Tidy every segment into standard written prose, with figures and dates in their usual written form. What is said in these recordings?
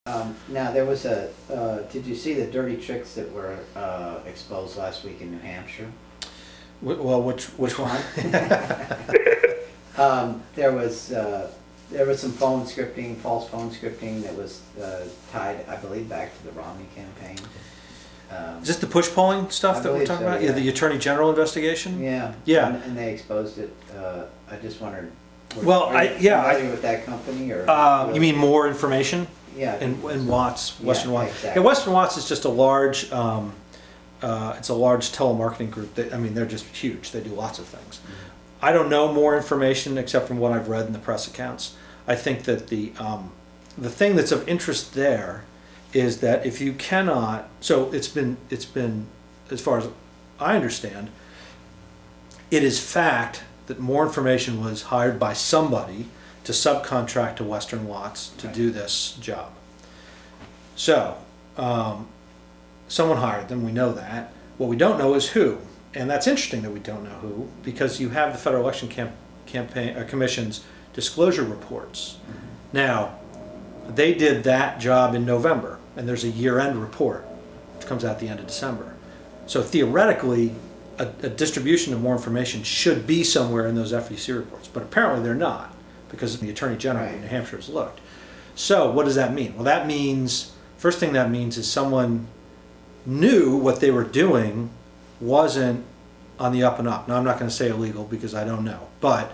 Now there was a, did you see the dirty tricks that were exposed last week in New Hampshire? Well, which one? There was some phone scripting, false phone scripting that was tied, I believe, back to the Romney campaign. Is this the push polling stuff that we're talking about? Yeah, the Attorney General investigation? Yeah. Yeah. And they exposed it. I just wondered, are you familiar with that company? Or you mean more information? Yeah. In Watts, Western Watts. Exactly. Yeah, Western Watts is just a large, it's a large telemarketing group. I mean, they're just huge. They do lots of things. Mm-hmm. I don't know more information except from what I've read in the press accounts. I think that the thing that's of interest there is that if you cannot, so it's been, as far as I understand, it is fact that more information was hired by somebody to subcontract to Western Watts to do this job. So, someone hired them, we know that. What we don't know is who, and that's interesting that we don't know who, because you have the Federal Election Commission's disclosure reports. Mm-hmm. Now, they did that job in November, and there's a year-end report, which comes out at the end of December. So theoretically, a distribution of more information should be somewhere in those FEC reports, but apparently they're not, because the Attorney General in New Hampshire has looked. So what does that mean? Well, that means, first thing that means is someone knew what they were doing wasn't on the up and up. Now, I'm not going to say illegal because I don't know, but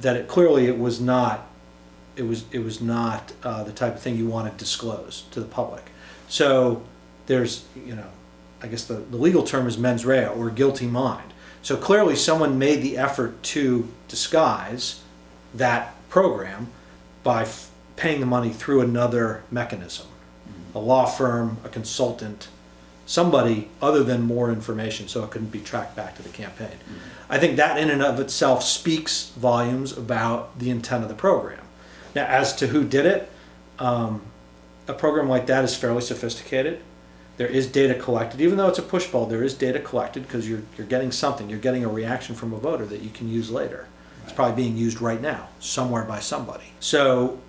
that it was not the type of thing you want to disclose to the public. So there's, I guess the legal term is mens rea, or guilty mind. So clearly someone made the effort to disguise that program by paying the money through another mechanism, a law firm, a consultant, somebody other than more information, so it couldn't be tracked back to the campaign. I think that in and of itself speaks volumes about the intent of the program. Now, as to who did it, a program like that is fairly sophisticated. There is data collected, even though it's a push poll. There is data collected because you're getting something. You're getting a reaction from a voter that you can use later. It's probably being used right now, somewhere by somebody. So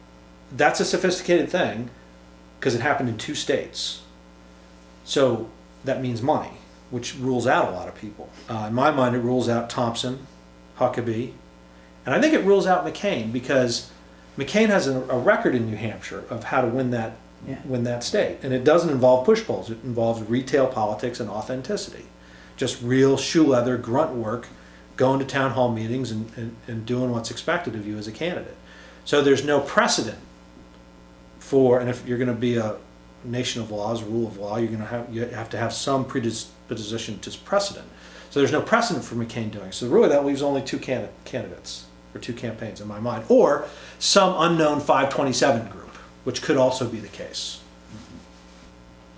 that's a sophisticated thing because it happened in 2 states. So that means money, which rules out a lot of people. In my mind, it rules out Thompson, Huckabee, and I think it rules out McCain because McCain has a record in New Hampshire of how to win that state, and it doesn't involve push polls. It involves retail politics and authenticity, just real shoe leather grunt work, going to town hall meetings and doing what's expected of you as a candidate. So there's no precedent for, and if you're going to be a nation of laws, rule of law, you have to have some predisposition to precedent. So there's no precedent for McCain doing. So really that leaves only 2 candidates, or 2 campaigns in my mind, or some unknown 527 group, which could also be the case.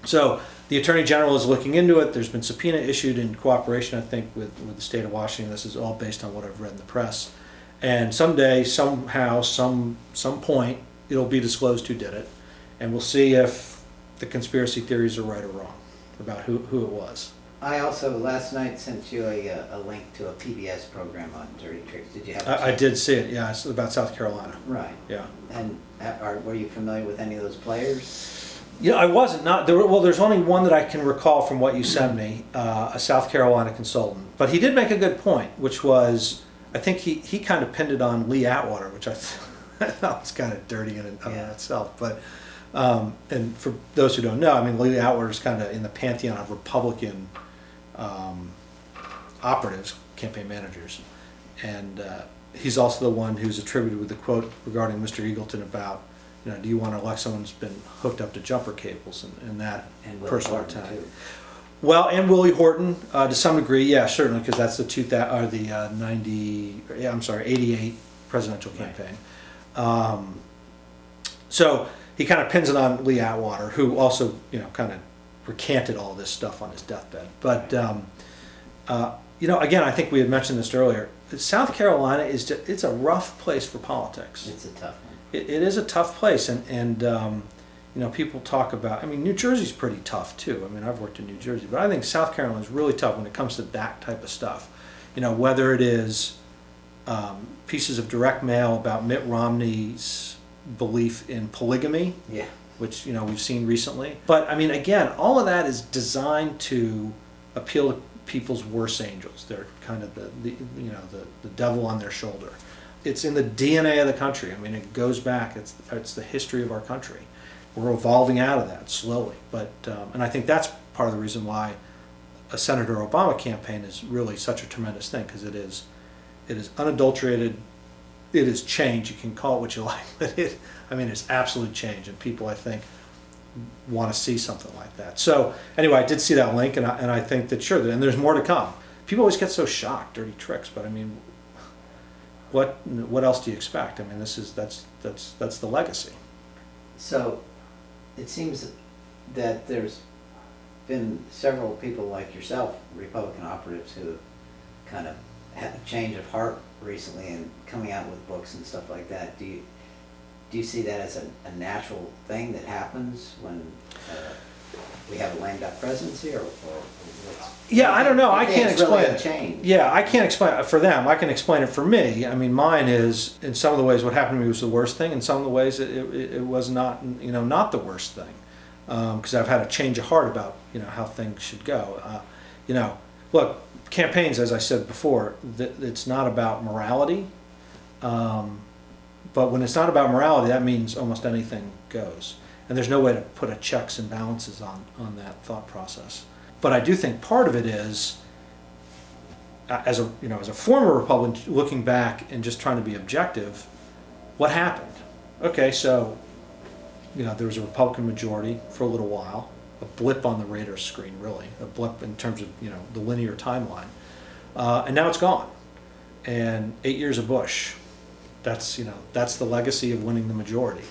So the Attorney General is looking into it. There's been subpoena issued in cooperation, I think, with the state of Washington. This is all based on what I've read in the press. And someday, somehow, some point, it'll be disclosed who did it. And we'll see if the conspiracy theories are right or wrong about who it was. I also last night sent you a link to a PBS program on dirty tricks. Did you have? I did see it. Yeah, it's about South Carolina. Right. Yeah. And were you familiar with any of those players? Yeah, I wasn't. Well, there's only one that I can recall from what you sent me, a South Carolina consultant. But he did make a good point, which was, I think he kind of pinned it on Lee Atwater, which I thought was kind of dirty in itself. But and for those who don't know, I mean, Lee Atwater is kind of in the pantheon of Republican operatives, campaign managers, and he's also the one who's attributed with the quote regarding Mr. Eagleton about, do you want to elect someone who's been hooked up to jumper cables and that personal attack? Well, and Willie Horton to some degree, yeah, certainly, because that's the 88 presidential campaign. Right. So he kind of pins it on Lee Atwater, who also, kind of recanted all this stuff on his deathbed. But again, I think we had mentioned this earlier. South Carolina it's a rough place for politics. It's a tough one. It is a tough place, and people talk about. I mean, New Jersey's pretty tough too. I mean, I've worked in New Jersey, but I think South Carolina is really tough when it comes to that type of stuff. Whether it is pieces of direct mail about Mitt Romney's belief in polygamy. Yeah. which we've seen recently. But I mean, again, all of that is designed to appeal to people's worst angels. They're kind of the devil on their shoulder. It's in the DNA of the country. I mean, it goes back. It's the history of our country. We're evolving out of that slowly, but and I think that's part of the reason why a Senator Obama campaign is really such a tremendous thing, because it is unadulterated. It is change. You can call it what you like, but it's absolute change, and people, I think, want to see something like that. So anyway, I did see that link, and I think that sure, and there's more to come. People always get so shocked, dirty tricks, but I mean, what else do you expect? I mean, that's the legacy. So it seems that there's been several people like yourself, Republican operatives, who kind of had a change of heart recently and coming out with books and stuff like that. Do you see that as a natural thing that happens when we have a lame duck presidency, or yeah, I don't know. I can't explain it. Change. Yeah, I can't explain it for them. I can explain it for me. I mean, mine is, in some of the ways, what happened to me was the worst thing. In some of the ways, it was not, not the worst thing, because I've had a change of heart about, how things should go. Look, campaigns, as I said before, it's not about morality. But when it's not about morality, that means almost anything goes. And there's no way to put a checks and balances on that thought process. But I do think part of it is, as a former Republican, looking back and just trying to be objective, what happened? Okay, so there was a Republican majority for a little while, a blip on the radar screen, really, a blip in terms of the linear timeline, and now it's gone. And 8 years of Bush, that's the legacy of winning the majority.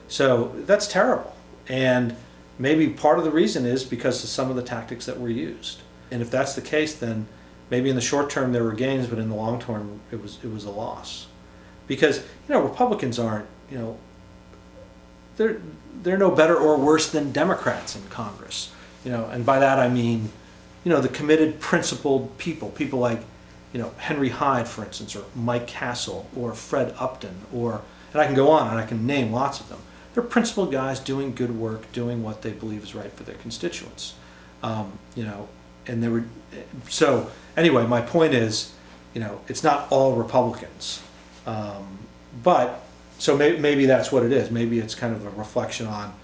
So that's terrible. And maybe part of the reason is because of some of the tactics that were used. And if that's the case, then maybe in the short term there were gains, but in the long term it was a loss. Because Republicans aren't, they're no better or worse than Democrats in Congress. And by that I mean, the committed, principled people like Henry Hyde, for instance, or Mike Castle, or Fred Upton, and I can go on and I can name lots of them. They're principled guys doing good work, doing what they believe is right for their constituents. And they were, so anyway, my point is, it's not all Republicans. But, so maybe that's what it is. Maybe it's kind of a reflection on,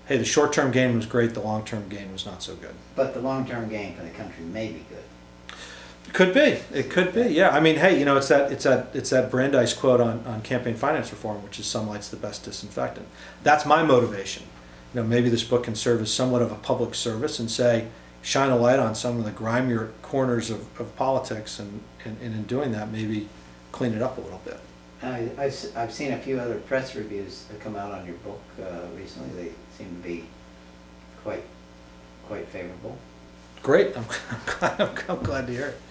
hey, the short-term gain was great, the long-term gain was not so good. But the long-term gain for the country may be good. Could be. It could be. Yeah. I mean, hey, it's that Brandeis quote on campaign finance reform, which is sunlight's the best disinfectant. That's my motivation. Maybe this book can serve as somewhat of a public service and shine a light on some of the grimier corners of politics, and in doing that, maybe clean it up a little bit. I've seen a few other press reviews that come out on your book recently. They seem to be quite favorable. Great. I'm glad to hear it.